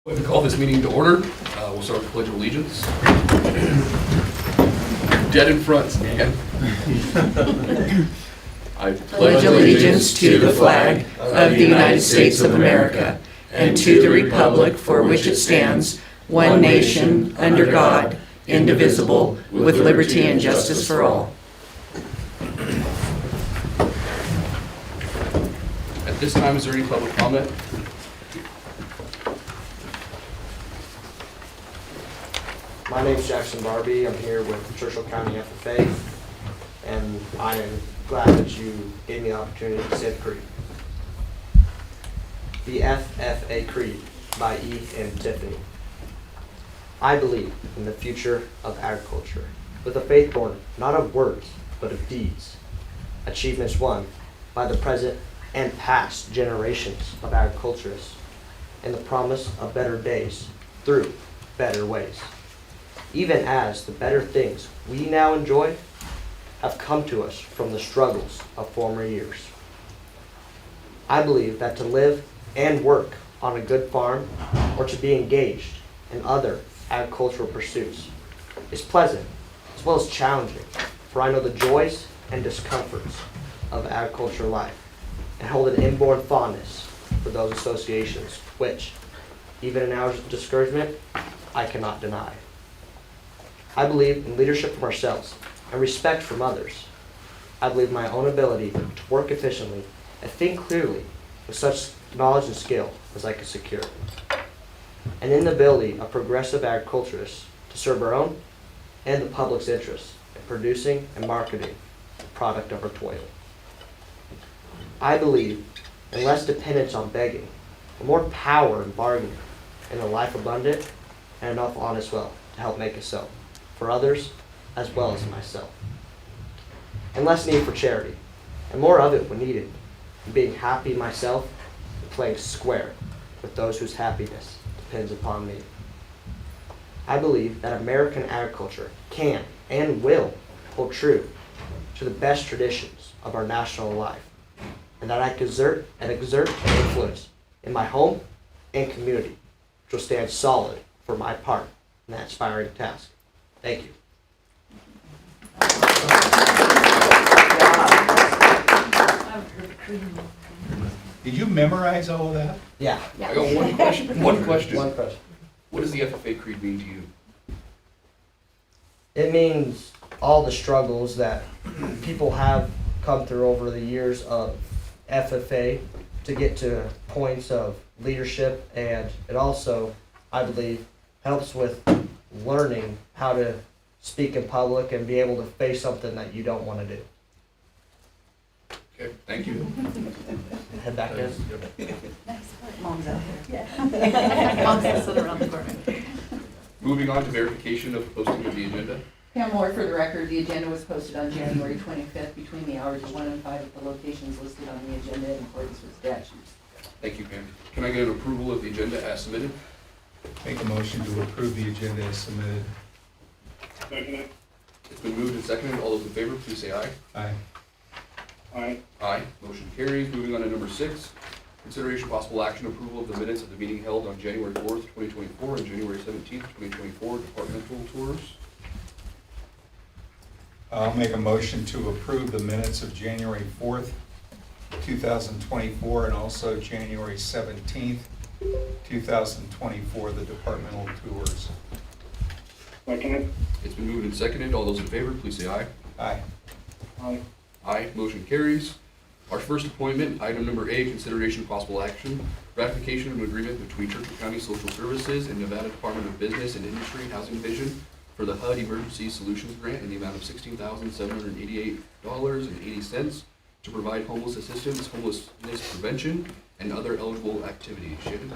I'd like to call this meeting to order. We'll start with the Pledge of Allegiance. Dead in front, man. I Pledge allegiance to the flag of the United States of America and to the republic for which it stands, one nation, under God, indivisible, with liberty and justice for all. At this time, is there any public comment? My name's Jackson Barbie. I'm here with Churchill County FFA, and I am glad that you gave me the opportunity to say the creed. The FFA Creed by E. and Tiffany. I believe in the future of agriculture, with a faith born not of words, but of deeds. Achievements won by the present and past generations of agriculturists, and the promise of better days through better ways. Even as the better things we now enjoy have come to us from the struggles of former years. I believe that to live and work on a good farm or to be engaged in other agricultural pursuits is pleasant as well as challenging, for I know the joys and discomforts of agricultural life and hold an inborn fondness for those associations which, even in hours of discouragement, I cannot deny. I believe in leadership from ourselves and respect from others. I believe my own ability to work efficiently and think clearly with such knowledge and skill as I can secure. And in the ability of progressive agriculturists to serve our own and the public's interests in producing and marketing the product of our toil. I believe in less dependence on begging, and more power in bargaining, and a life abundant and enough honest wealth to help make us so. For others as well as myself. And less need for charity, and more of it when needed, and being happy myself and playing square with those whose happiness depends upon me. I believe that American agriculture can and will hold true to the best traditions of our national life, and that I can exert an influence in my home and community, which will stand solid for my part in that inspiring task. Thank you. Did you memorize all of that? Yeah. I got one question. One question. One question. What does the FFA Creed mean to you? It means all the struggles that people have come through over the years of FFA to get to points of leadership, and it also, I believe, helps with learning how to speak in public and be able to face something that you don't want to do. Okay, thank you. Head back in. Mom's out there. Yeah. Mom's also around the corner. Moving on to verification of posting of the agenda. Pam Moore, for the record, the agenda was posted on January 25th between the hours of 1 and 5 at the locations listed on the agenda in accordance with statutes. Thank you, Pam. Can I get an approval of the agenda as submitted? Make a motion to approve the agenda as submitted. It's been moved and seconded. All those in favor, please say aye. Aye. Aye. Aye. Motion carries. Moving on to number 6. Consideration possible action approval of the minutes of the meeting held on January 4th, 2024 and January 17th, 2024 departmental tours. I'll make a motion to approve the minutes of January 4th, 2024, and also January 17th, 2024, the departmental tours. It's been moved and seconded. All those in favor, please say aye. Aye. Aye. Aye. Motion carries. Our first appointment, item number A, consideration of possible action, ratification of an agreement between Churchill County Social Services and Nevada Department of Business and Industry Housing Division for the HUD Emergency Solutions Grant in the amount of $16,788.80 to provide homeless assistance, homelessness prevention, and other eligible activities. Shannon?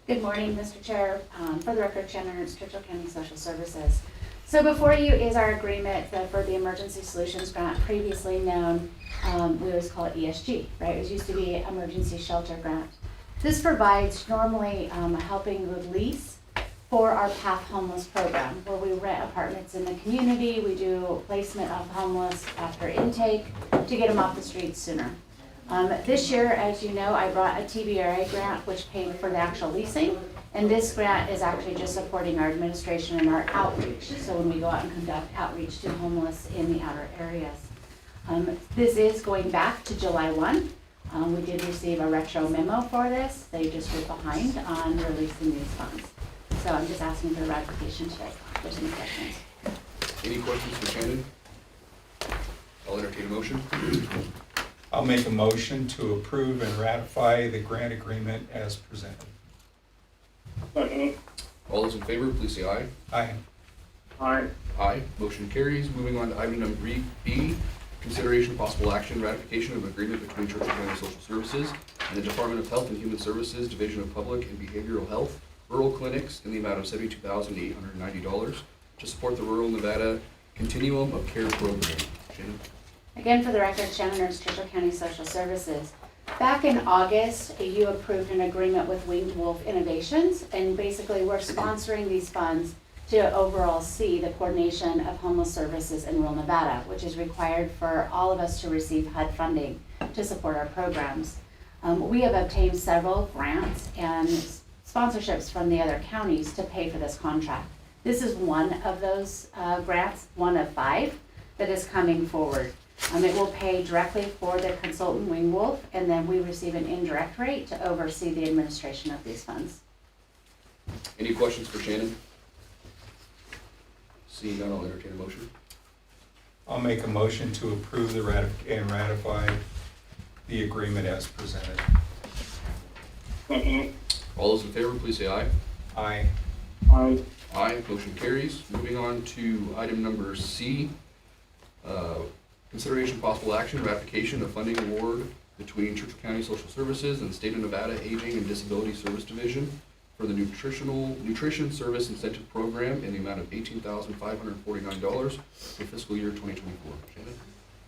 Good morning, Mr. Chair. For the record, Shannon Ernst, Churchill County Social Services. So before you is our agreement for the Emergency Solutions Grant, previously known, we always call it ESG, right? It used to be Emergency Shelter Grant. This provides normally helping with lease for our PATH homeless program, where we rent apartments in the community. We do placement of homeless after intake to get them off the streets sooner. This year, as you know, I brought a TBRA grant which paid for the actual leasing, And this grant is actually just supporting our administration and our outreach. So when we go out and conduct outreach to homeless in the outer areas. This is going back to July 1. We did receive a retro memo for this. They just were behind on releasing these funds. So I'm just asking for ratification today, if there's any questions. Any questions for Shannon? I'll entertain a motion. I'll make a motion to approve and ratify the grant agreement as presented. Second. All those in favor, please say aye. Aye. Aye. Aye, motion carries. Moving on to item number B, consideration of possible action, ratification of agreement between Churchill County Social Services and the Department of Health and Human Services, Division of Public and Behavioral Health, rural clinics in the amount of $72,890 to support the Rural Nevada Continuum of Care program. Shannon? Again, for the record, Shannon Ernst, Churchill County Social Services. Back in August, you approved an agreement with Winged Wolf Innovations, and basically we're sponsoring these funds to overall see the coordination of homeless services in rural Nevada, which is required for all of us to receive HUD funding to support our programs. We have obtained several grants and sponsorships from the other counties to pay for this contract. This is one of those grants, one of 5, that is coming forward. It will pay directly for the consultant Winged Wolf, and then we receive an indirect rate to oversee the administration of these funds. Any questions for Shannon? Seeing none, I'll entertain a motion. I'll make a motion to approve and ratify the agreement as presented. Second. All those in favor, please say aye. Aye. Aye. Aye, motion carries. Moving on to item number C, consideration of possible action, ratification of funding award between Churchill County Social Services and the State of Nevada Aging and Disability Service Division for the Nutrition Service Incentive Program in the amount of $18,549 for fiscal year 2024. Shannon?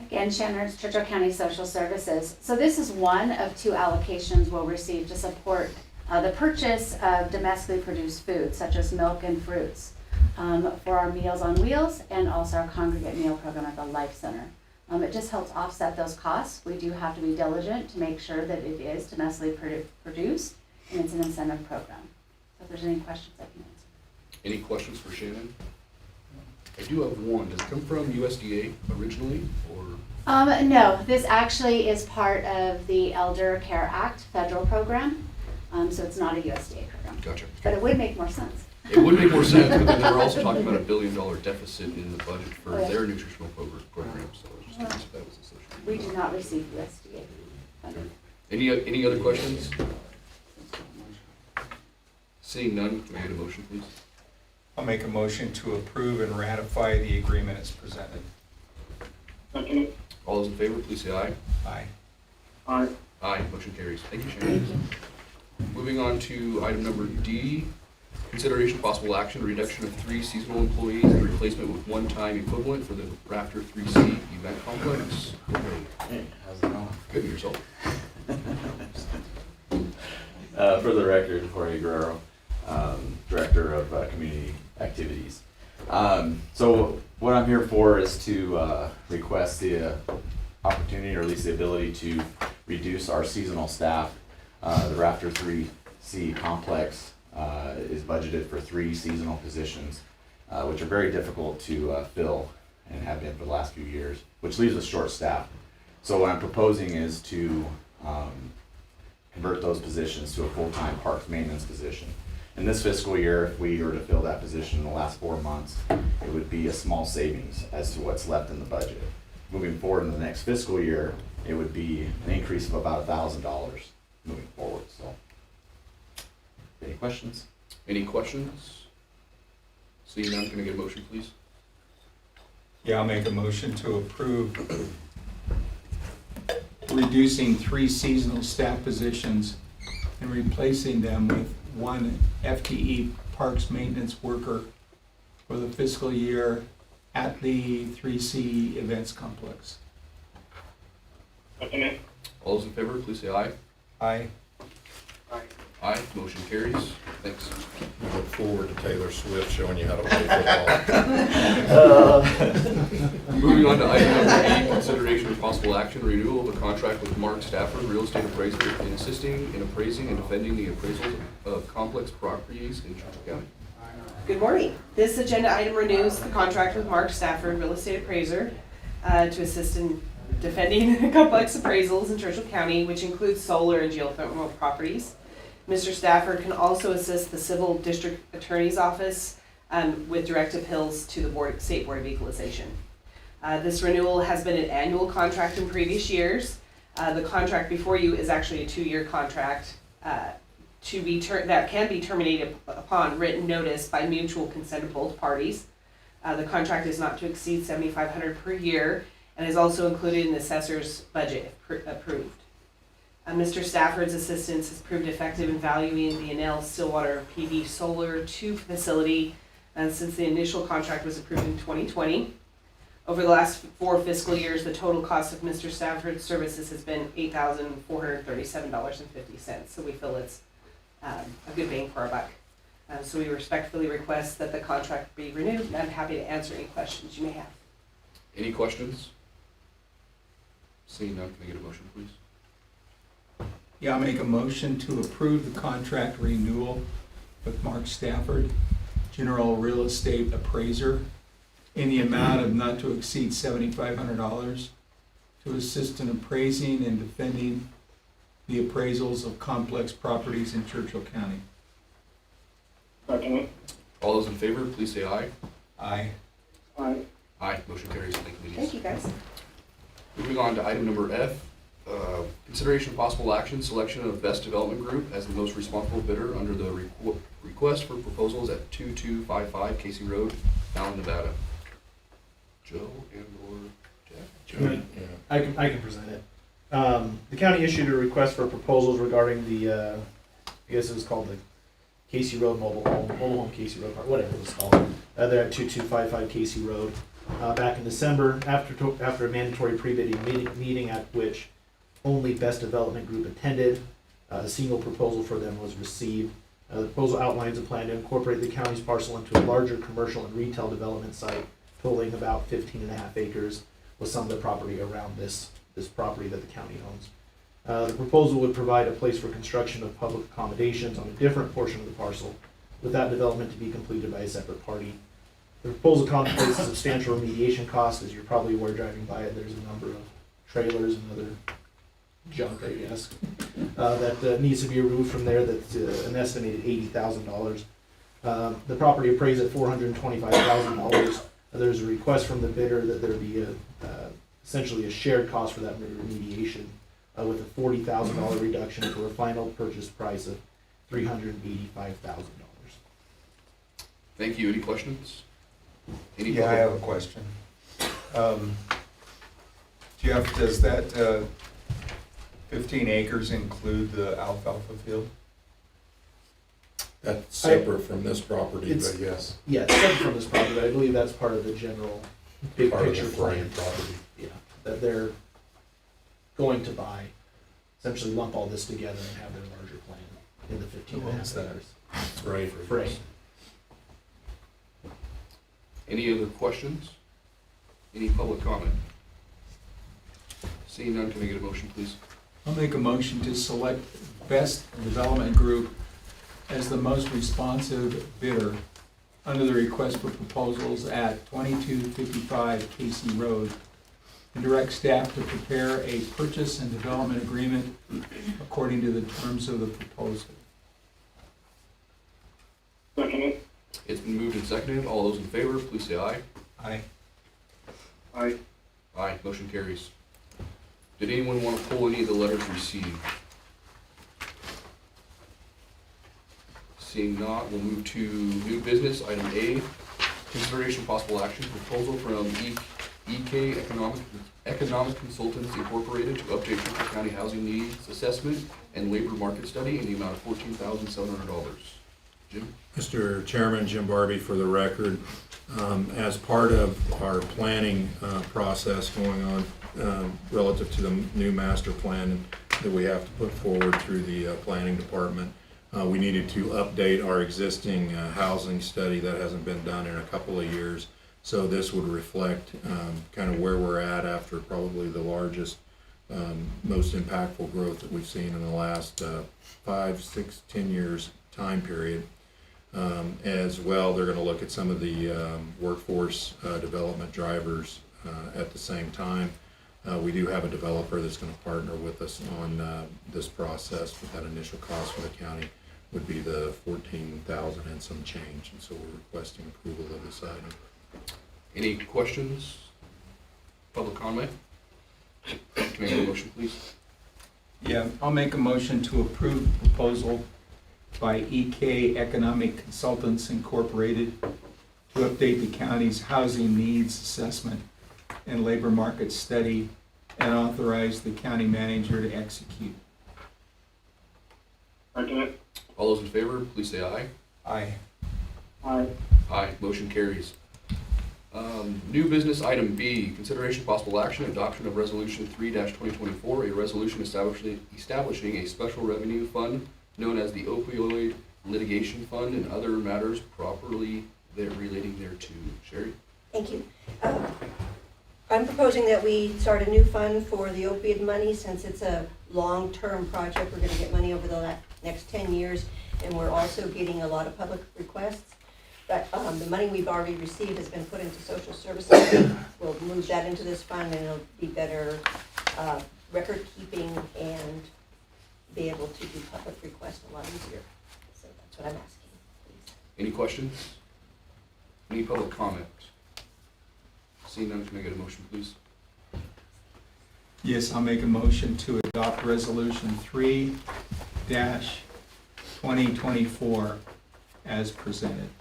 Again, Shannon Ernst, Churchill County Social Services. So this is one of 2 allocations we'll receive to support the purchase of domestically produced foods such as milk and fruits for our Meals on Wheels and also our congregate meal program at the Life Center. It just helps offset those costs. We do have to be diligent to make sure that it is domestically produced, and it's an incentive program. So if there's any questions, I can answer. Any questions for Shannon? I do have one. Does it come from USDA originally, or? No, this actually is part of the Elder Care Act federal program, so it's not a USDA program. Gotcha. But it would make more sense. It would make more sense, but then they were also talking about $1 billion deficit in the budget for their nutritional program, so I was just curious if that was associated. We do not receive USDA funding. Any other questions? Seeing none, can I get a motion, please? I'll make a motion to approve and ratify the agreement as presented. Second. All those in favor, please say aye. Aye. Aye. Aye, motion carries. Thank you, Shannon. Moving on to item number D, consideration of possible action, reduction of 3 seasonal employees and replacement with one-time equivalent for the Raptor 3C event complex. Hey, how's it going? Good, and yourself? For the record, Jorge Guerrero, Director of Community Activities. So what I'm here for is to request the opportunity, or at least the ability, to reduce our seasonal staff. The Raptor 3C complex is budgeted for 3 seasonal positions, which are very difficult to fill and have been for the last few years, which leaves us short-staffed. So what I'm proposing is to convert those positions to a full-time parks maintenance position. In this fiscal year, if we were to fill that position in the last 4 months, it would be a small savings as to what's left in the budget. Moving forward in the next fiscal year, it would be an increase of about $1,000 moving forward. So, any questions? Any questions? Seeing none, can I get a motion, please? Yeah, I'll make a motion to approve reducing 3 seasonal staff positions and replacing them with 1 FTE parks maintenance worker for the fiscal year at the 3C events complex. Second. All those in favor, please say aye. Aye. Aye. Aye, motion carries. Thanks. I look forward to Taylor Swift showing you how to play football. Moving on to item number E, consideration of possible action, renewal of a contract with Mark Stafford, real estate appraiser, in assisting in appraising and defending the appraisals of complex properties in Churchill County. Good morning. This agenda item renews the contract with Mark Stafford, real estate appraiser, to assist in defending complex appraisals in Churchill County, which includes solar and geothermal properties. Mr. Stafford can also assist the Civil District Attorney's Office with direct appeals to the State Board of Equalization. This renewal has been an annual contract in previous years. The contract before you is actually a 2-year contract that can be terminated upon written notice by mutual consent of both parties. The contract is not to exceed $7,500 per year and is also included in the assessor's budget if approved. Mr. Stafford's assistance has proved effective in valuing the Enel Stillwater PV Solar 2 facility since the initial contract was approved in 2020. Over the last 4 fiscal years, the total cost of Mr. Stafford's services has been $8,437.50. So we feel it's a good bang for our buck. So we respectfully request that the contract be renewed, and I'm happy to answer any questions you may have. Any questions? Seeing none, can I get a motion, please? Yeah, I'll make a motion to approve the contract renewal with Mark Stafford, general real estate appraiser, in the amount of not to exceed $7,500 to assist in appraising and defending the appraisals of complex properties in Churchill County. Second it. All those in favor, please say aye. Aye. Aye. Aye, motion carries. Thank you, Thank ladies. you, guys. Moving on to item number F, consideration of possible action, selection of Best Development Group as the most responsible bidder under the request for proposals at 2255 Casey Road, Fallon, Nevada. Joe and or Jeff? Yeah. I can present it. The county issued a request for proposals regarding the, I guess it was called the Casey Road Mobile Home Casey Road Park, whatever it was called. They're at 2255 Casey Road. Back in December, after a mandatory pre-bidding meeting at which only Best Development Group attended, a single proposal for them was received. The proposal outlines a plan to incorporate the county's parcel into a larger commercial and retail development site totaling about 15.5 acres with some of the property around this property that the county owns. The proposal would provide a place for construction of public accommodations on a different portion of the parcel, with that development to be completed by a separate party. The proposal contemplates a substantial remediation cost. As you're probably aware driving by it, there's a number of trailers and other junk, I guess, that needs to be removed from there. That's an estimated $80,000. The property appraised at $425,000. There's a request from the bidder that there be essentially a shared cost for that remediation with a $40,000 reduction for a final purchase price of $385,000. Thank you. Any questions? Any Yeah, I public- have a question. Jeff, does that 15 acres include the alfalfa field? That's separate from this property, It's- but yes, Yeah, it's separate from this property, but I believe that's part of the general big part of picture the plan. frame property. Yeah, that they're going to buy, essentially lump all this together and have their larger plan in the 15.5 acres. Right. Frame. Any other questions? Any public comment? Seeing none, can I get a motion, please? I'll make a motion to select Best Development Group as the most responsive bidder under the request for proposals at 2255 Casey Road, and direct staff to prepare a purchase and development agreement according to the terms of the proposal. Second it. It's been moved and seconded. All those in favor, please say aye. Aye. Aye. Aye, motion carries. Did anyone want to pull any of the letters received? Seeing not, we'll move to new business, item A, consideration possible action, proposal from EK Economic Consultants Incorporated to update Churchill County housing needs assessment and labor market study in the amount of $14,700. Jim? Mr. Chairman, Jim Barbie for the record. As part of our planning process going on relative to the new master plan that we have to put forward through the planning department, we needed to update our existing housing study that hasn't been done in a couple of years So this would reflect kind of where we're at after probably the largest, most impactful growth that we've seen in the last 5, 6, 10 years time period. As well, they're going to look at some of the workforce development drivers at the same time. We do have a developer that's going to partner with us on this process, but that initial cost for the county would be the $14,000 and some change, and so we're requesting approval of this item. Any questions? Public comment? Can I have a motion, please? Yeah, I'll make a motion to approve the proposal by EK Economic Consultants Incorporated to update the county's housing needs assessment and labor market study and authorize the county manager to execute. Second it. All those in favor, please say aye. Aye. Aye. Aye, motion carries. New business item B, consideration possible action, adoption of resolution 3-2024, a resolution establishing a special revenue fund known as the opioid litigation fund and other matters properly relating thereto. Sherry? Thank you. I'm proposing that we start a new fund for the opioid money since it's a long-term project. We're gonna get money over the next 10 years, and we're also getting a lot of public requests. But the money we've already received has been put into social services. We'll move that into this fund, and it'll be better record keeping and be able to do public requests a lot easier. So that's what I'm asking, please. Any questions? Any public comment? Seeing none, can I get a motion, please? Yes, I'll make a motion to adopt resolution 3-2024 as presented.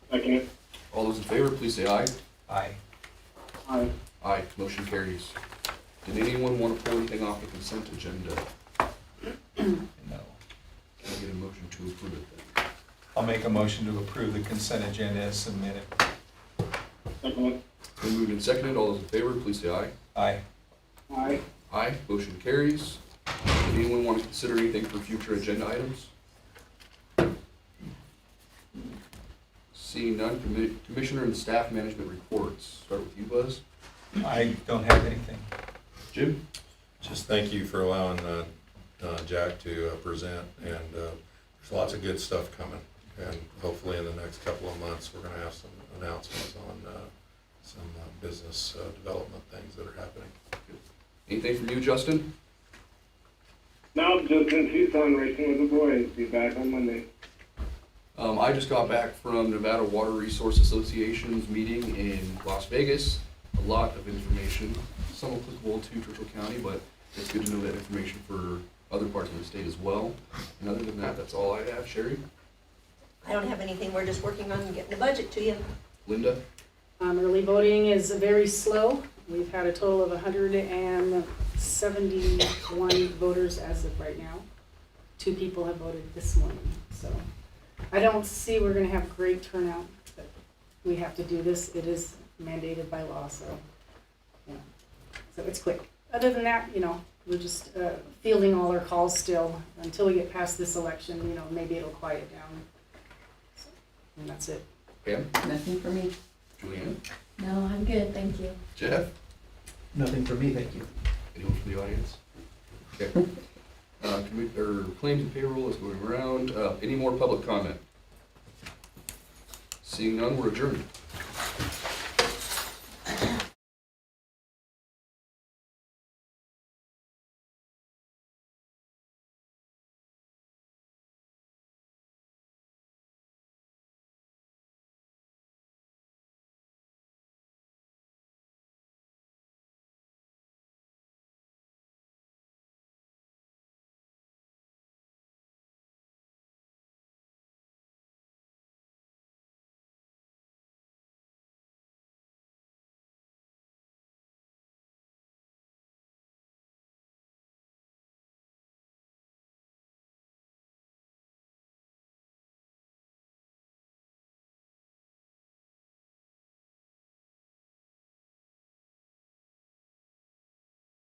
Second it. All those in favor, please say aye. Aye. Aye. Aye, motion carries. Did anyone want to pull anything off the consent agenda? No. Can I get a motion to approve it then? I'll make a motion to approve the consent agenda as submitted. Second it. Been moved and seconded. All those in favor, please say aye. Aye. Aye. Aye, motion carries. Did anyone want to consider anything for future agenda items? Seeing none, commissioner and staff management reports. Start with you, Buzz. I don't have anything. Jim? Just thank you for allowing Jack to present, and there's lots of good stuff coming. And hopefully in the next couple of months, we're going to have some announcements on some business development things that are happening. Anything from you, Justin? No, just in Tucson racing with the boys. Be back on Monday. I just got back from Nevada Water Resource Association's meeting in Las Vegas. A lot of information, some applicable to Churchill County, but it's good to know that information for other parts of the state as well. And other than that, that's all I have. Sherry? I don't have anything. We're just working on getting the budget to you. Linda? Early voting is very slow. We've had a total of 171 voters as of right now. 2 people have voted this morning, so I don't see we're gonna have great turnout, but we have to do this. It is mandated by law, so, you know, so it's quick. Other than that, you know, we're just fielding all our calls still until we get past this election, you know, maybe it'll quiet down. So, and that's it. Pam? Nothing for me. Julianne? No, I'm good, thank you. Jeff? Nothing from me, thank you. Anyone from the audience? Okay. Claims and payroll is going around. Any more public comment? Seeing none, we're adjourned.